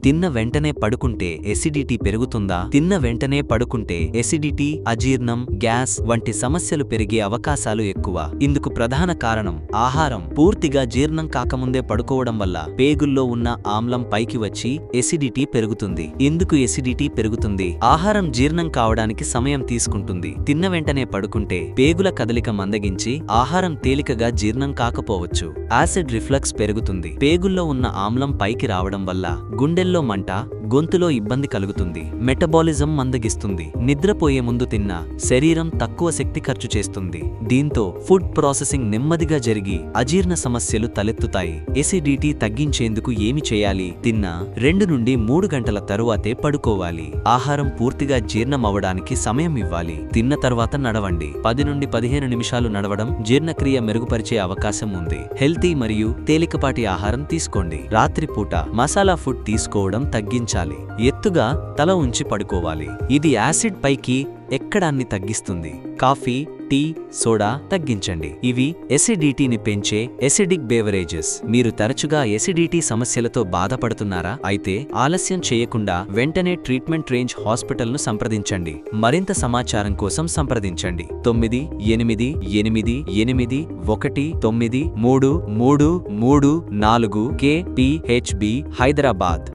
తిన్న వెంటనే పడుకుంటే ఎసిడిటీ పెరుగుతుందా? తిన్న వెంటనే పడుకుంటే ఎసిడిటీ, అజీర్ణం, గ్యాస్ వంటి సమస్యలు పెరిగే అవకాశాలు ఎక్కువ. ఇందుకు ప్రధాన కారణం ఆహారం పూర్తిగా జీర్ణం కాకముందే పడుకోవడం వల్ల పేగుల్లో ఉన్న ఆమ్లం పైకి వచ్చి ఎసిడిటీ పెరుగుతుంది. ఎందుకు ఎసిడిటీ పెరుగుతుంది? ఆహారం జీర్ణం కావడానికి సమయం తీసుకుంటుంది. తిన్న వెంటనే పడుకుంటే పేగుల కదలిక మందగించి ఆహారం తేలికగా జీర్ణం కాకపోవచ్చు. యాసిడ్ రిఫ్లక్స్ పెరుగుతుంది. పేగుల్లో ఉన్న ఆమ్లం పైకి రావడం వల్ల గుండెల్లో మంట, గొంతులో ఇబ్బంది కలుగుతుంది. మెటబాలిజం మందగిస్తుంది. నిద్రపోయే ముందు తిన్నా శరీరం తక్కువ శక్తి ఖర్చు చేస్తుంది. దీంతో ఫుడ్ ప్రాసెసింగ్ నెమ్మదిగా జరిగి అజీర్ణ సమస్యలు తలెత్తుతాయి. ఎసిడిటీ తగ్గించేందుకు ఏమి చేయాలి? తిన్నా 2 నుండి 3 గంటల తరువాతే పడుకోవాలి. ఆహారం పూర్తిగా జీర్ణం అవ్వడానికి సమయం ఇవ్వాలి. తిన్న తర్వాత నడవండి. 10 నుండి 15 నిమిషాలు నడవడం జీర్ణక్రియ మెరుగుపరిచే అవకాశం ఉంది. హెల్తీ మరియు తేలికపాటి ఆహారం తీసుకోండి. రాత్రిపూట మసాలా ఫుడ్ తీసుకోవడం తగ్గించాలి. ఎత్తుగా తల ఉంచి పడుకోవాలి. ఇది యాసిడ్ పైకి ఎక్కడాన్ని తగ్గిస్తుంది. కాఫీ, టీ, సోడా తగ్గించండి. ఇవి ఎసిడిటీని పెంచే ఎసిడిక్ బేవరేజెస్. మీరు తరచుగా ఎసిడిటీ సమస్యలతో బాధపడుతున్నారా? అయితే ఆలస్యం చేయకుండా వెంటనే ట్రీట్మెంట్ రేంజ్ హాస్పిటల్ను సంప్రదించండి. మరింత సమాచారం కోసం సంప్రదించండి 9888819334 KPHB హైదరాబాద్.